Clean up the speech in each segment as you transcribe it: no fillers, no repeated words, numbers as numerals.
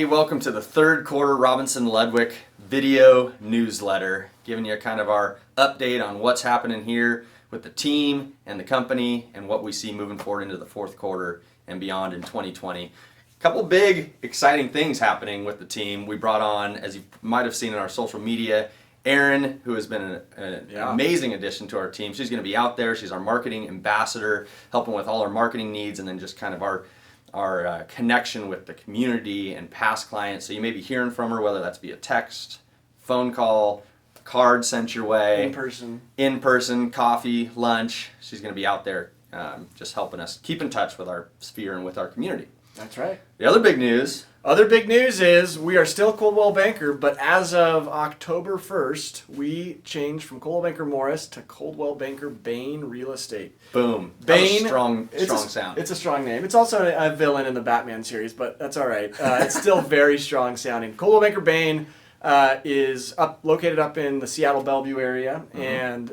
everybody. Welcome to the third quarter Robinson-Ludwick video newsletter, giving you kind of our update on what's happening here with the team and the company and what we see moving forward into the fourth quarter and beyond in 2020. A couple big, exciting things happening with the team. We brought on, as you might have seen in our social media, Erin, who has been an amazing addition to our team. She's going to be out there. She's our marketing ambassador, helping with all our marketing needs and then just kind of our connection with the community and past clients. So you may be hearing from her, whether that's via text, phone call, card sent your way. In person, coffee, lunch. She's going to be out there just helping us keep in touch with our sphere and with our community. That's right. The other big news is we are still Coldwell Banker, but as of October 1st, we changed from Coldwell Banker Morris to Coldwell Banker Bain Real Estate. Boom. Bain, strong sound. It's a strong name. It's also a villain in the Batman series, but that's all right. It's still very strong sounding. Coldwell Banker Bain is located up in the Seattle Bellevue area, and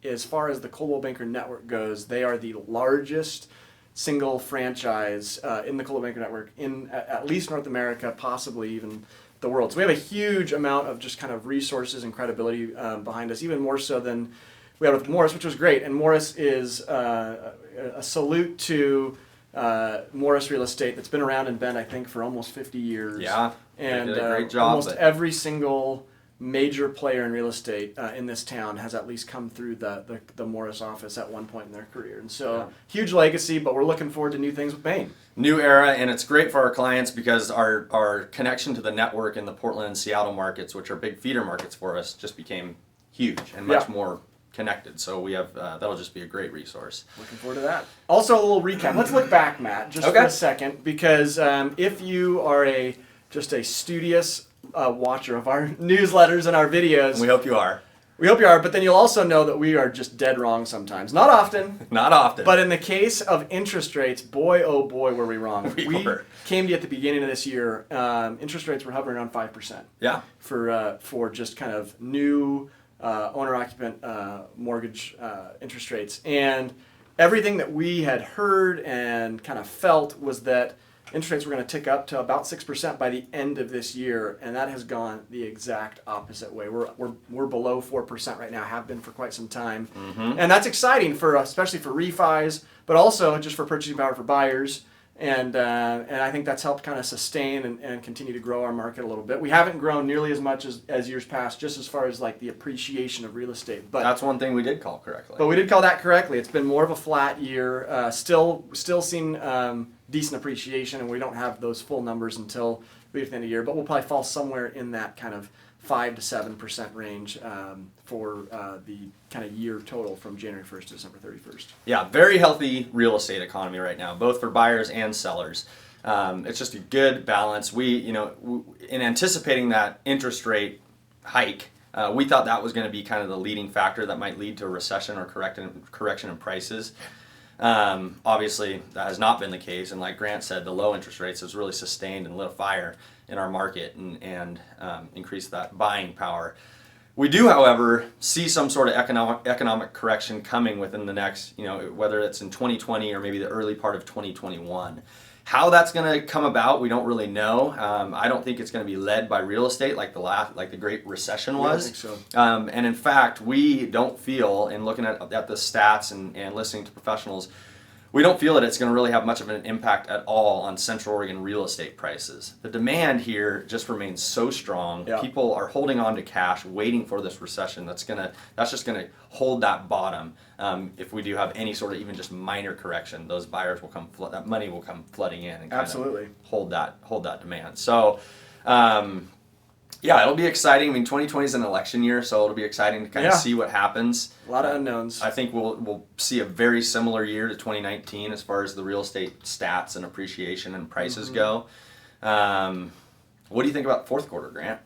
as far as the Coldwell Banker network goes, they are the largest single franchise in the Coldwell Banker network in at least North America, possibly even the world. So we have a huge amount of just kind of resources and credibility behind us, even more so than we had with Morris, which was great. And Morris is a salute to Morris Real Estate that's been around in Bend, I think, for almost 50 years. Yeah, and they did a great job. Almost every single major player in real estate in this town has at least come through the Morris office at one point in their career. And so, huge legacy, but we're looking forward to new things with Bain. New era, and it's great for our clients because our connection to the network in the Portland and Seattle markets, which are big feeder markets for us, just became huge and much more connected. So we have that'll just be a great resource. Looking forward to that. Also, a little recap. Let's look back, Matt, just for a second, because if you are just a studious watcher of our newsletters and our videos. And we hope you are. But then you'll also know that we are just dead wrong sometimes. Not often. Not often. But in the case of interest rates, boy, oh boy, were we wrong. We came to you at the beginning of this year. Interest rates were hovering around 5%. Yeah. For just kind of new owner-occupant mortgage interest rates. And everything that we had heard and kind of felt was that interest rates were going to tick up to about 6% by the end of this year, and that has gone the exact opposite way. We're below 4% right now, have been for quite some time, and that's exciting especially for refis, but also just for purchasing power for buyers. And I think that's helped kind of sustain and continue to grow our market a little bit. We haven't grown nearly as much as years past, just as far as like the appreciation of real estate. But that's one thing we did call correctly. But we did call that correctly. It's been more of a flat year. Still seeing decent appreciation, and we don't have those full numbers until we get to the end of the year. But we'll probably fall somewhere in that kind of 5 to 7% range for the kind of year total from January 1st to December 31st. Yeah, very healthy real estate economy right now, both for buyers and sellers. It's just a good balance. In anticipating that interest rate hike, we thought that was going to be kind of the leading factor that might lead to a recession or correction in prices. Obviously, that has not been the case, and like Grant said, the low interest rates has really sustained and lit a fire in our market and increased that buying power. We do, however, see some sort of economic correction coming within the next, whether it's in 2020 or maybe the early part of 2021. How that's going to come about, we don't really know. I don't think it's going to be led by real estate like the Great Recession was. I don't think so. And in fact, we don't feel, in looking at the stats and listening to professionals, we don't feel that it's going to really have much of an impact at all on Central Oregon real estate prices. The demand here just remains so strong. Yeah. People are holding on to cash, waiting for this recession. That's just going to hold that bottom. If we do have any sort of even just minor correction, those buyers will come. That money will come flooding in and kind of hold that demand. So. Yeah, it'll be exciting. I mean, 2020 is an election year, so it'll be exciting to kind of see what happens. A lot of unknowns. I think we'll see a very similar year to 2019 as far as the real estate stats and appreciation and prices go. What do you think about fourth quarter, Grant?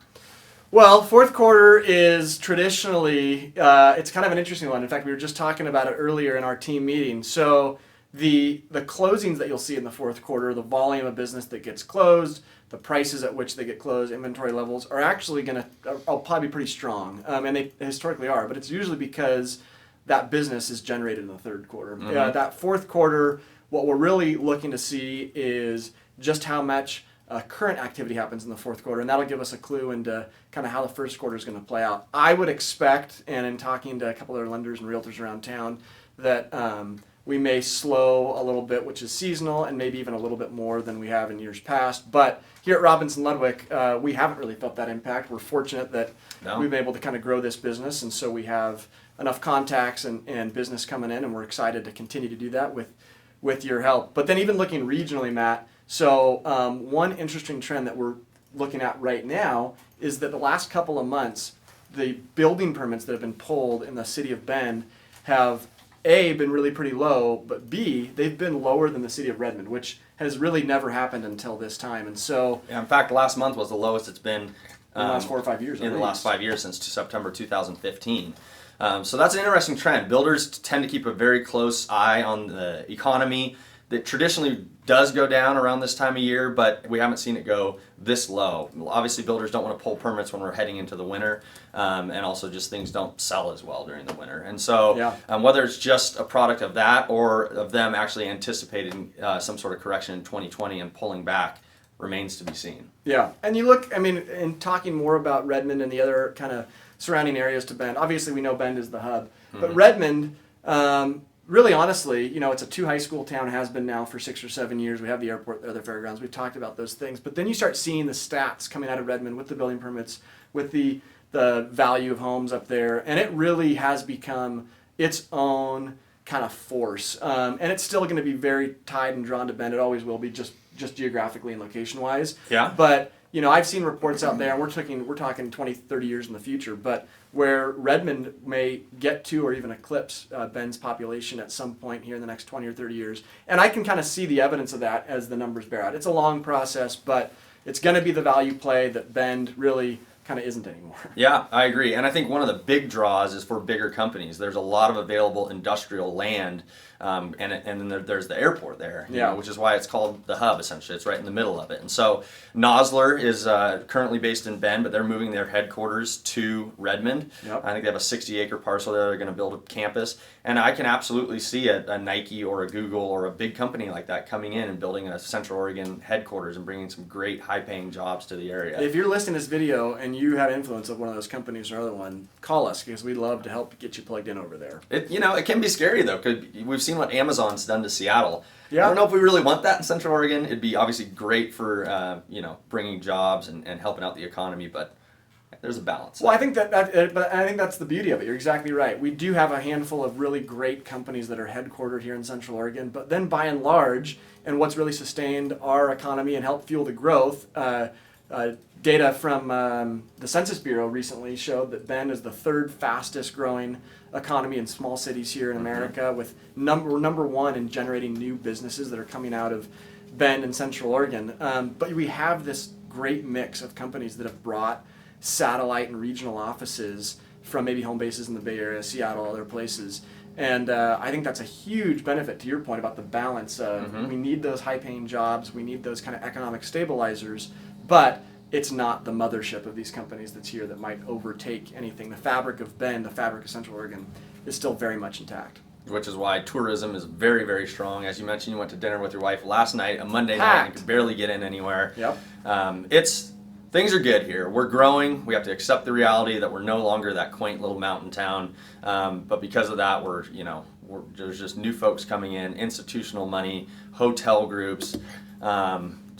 Well, fourth quarter is traditionally, it's kind of an interesting one. In fact, we were just talking about it earlier in our team meeting. So the closings that you'll see in the fourth quarter, the volume of business that gets closed, the prices at which they get closed, inventory levels are actually going to probably be pretty strong, and they historically are, but it's usually because that business is generated in the third quarter. That fourth quarter, what we're really looking to see is just how much current activity happens in the fourth quarter, and that'll give us a clue into kind of how the first quarter is going to play out. I would expect, and in talking to a couple of lenders and realtors around town, that we may slow a little bit, which is seasonal, and maybe even a little bit more than we have in years past. But here at Robinson-Ludwick, we haven't really felt that impact. We're fortunate that we've been able to kind of grow this business, and so we have enough contacts and business coming in, and we're excited to continue to do that with your help. But then even looking regionally, Matt, so one interesting trend that we're looking at right now is that the last couple of months, the building permits that have been pulled in the city of Bend have A, been really pretty low, but B, they've been lower than the city of Redmond, which has really never happened until this time. And so, yeah, in fact, last month was the lowest it's been in the last 4 or 5 years. In the last 5 years, since September 2015. So that's an interesting trend. Builders tend to keep a very close eye on the economy. That traditionally does go down around this time of year, but we haven't seen it go this low. Obviously, builders don't want to pull permits when we're heading into the winter, and also just things don't sell as well during the winter. And so whether it's just a product of that or of them actually anticipating some sort of correction in 2020 and pulling back remains to be seen. Yeah, and you look, I mean, in talking more about Redmond and the other kind of surrounding areas to Bend, obviously we know Bend is the hub, but Redmond, really honestly, you know, it's a 2 high school town, has been now for 6 or 7 years. We have the airport there, the fairgrounds. We've talked about those things. But then you start seeing the stats coming out of Redmond with the building permits, with the value of homes up there. And it really has become its own kind of force. And it's still going to be very tied and drawn to Bend. It always will be, just geographically and location-wise. Yeah. But, you know, I've seen reports out there, and we're talking 20, 30 years in the future, but where Redmond may get to or even eclipse Bend's population at some point here in the next 20 or 30 years. And I can kind of see the evidence of that as the numbers bear out. It's a long process, but it's going to be the value play that Bend really kind of isn't anymore. Yeah, I agree. And I think one of the big draws is for bigger companies. There's a lot of available industrial land, and then there's the airport there, you know, which is why it's called the hub, essentially. It's right in the middle of it. And so Nosler is currently based in Bend, but they're moving their headquarters to Redmond. Yep. I think they have a 60-acre parcel there. They're going to build a campus. And I can absolutely see a Nike or a Google or a big company like that coming in and building a Central Oregon headquarters and bringing some great high-paying jobs to the area. If you're listening to this video and you have influence of one of those companies or other one, call us, because we'd love to help get you plugged in over there. It can be scary, though, because we've seen what Amazon's done to Seattle. Yeah. I don't know if we really want that in Central Oregon. It'd be obviously great for bringing jobs and helping out the economy, but there's a balance. Well, I think but I think that's the beauty of it. You're exactly right. We do have a handful of really great companies that are headquartered here in Central Oregon, but then by and large, and what's really sustained our economy and helped fuel the growth, data from the Census Bureau recently showed that Bend is the 3rd fastest growing economy in small cities here in America, with number 1 in generating new businesses that are coming out of Bend and Central Oregon. But we have this great mix of companies that have brought satellite and regional offices from maybe home bases in the Bay Area, Seattle, other places. And I think that's a huge benefit to your point about the balance of we need those high-paying jobs, we need those kind of economic stabilizers, but it's not the mothership of these companies that's here that might overtake anything. The fabric of Bend, the fabric of Central Oregon, is still very much intact. Which is why tourism is very, very strong. As you mentioned, you went to dinner with your wife last night, a Monday night, and could barely get in anywhere. Yep. Things are good here. We're growing. We have to accept the reality that we're no longer that quaint little mountain town. But because of that, there's just new folks coming in, institutional money, hotel groups.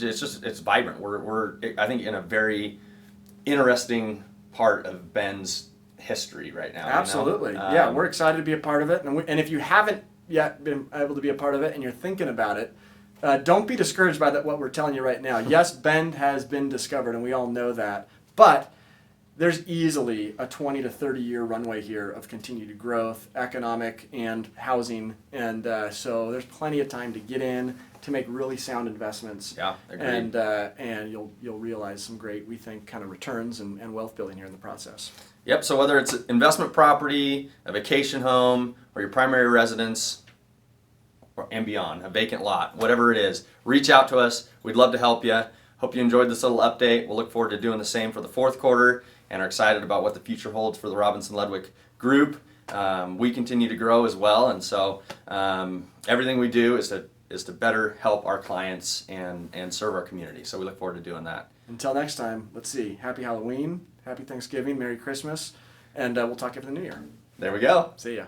It's vibrant. We're I think in a very interesting part of Bend's history right now. Absolutely. Yeah, we're excited to be a part of it. And if you haven't yet been able to be a part of it and you're thinking about it, don't be discouraged by what we're telling you right now. Yes, Bend has been discovered, and we all know that. But there's easily a 20 to 30 year runway here of continued growth, economic and housing. And so there's plenty of time to get in, to make really sound investments. Yeah, agreed. And you'll realize some great, we think, kind of returns and wealth building here in the process. Yep, so whether it's investment property, a vacation home, or your primary residence, and beyond, a vacant lot, whatever it is, reach out to us. We'd love to help you. Hope you enjoyed this little update. We'll look forward to doing the same for the fourth quarter and are excited about what the future holds for the Robinson-Ludwick Group. we continue to grow as well. And so everything we do is to better help our clients and serve our community. So we look forward to doing that. Until next time, let's see. Happy Halloween, Happy Thanksgiving, Merry Christmas, and we'll talk after the New Year. There we go. See ya.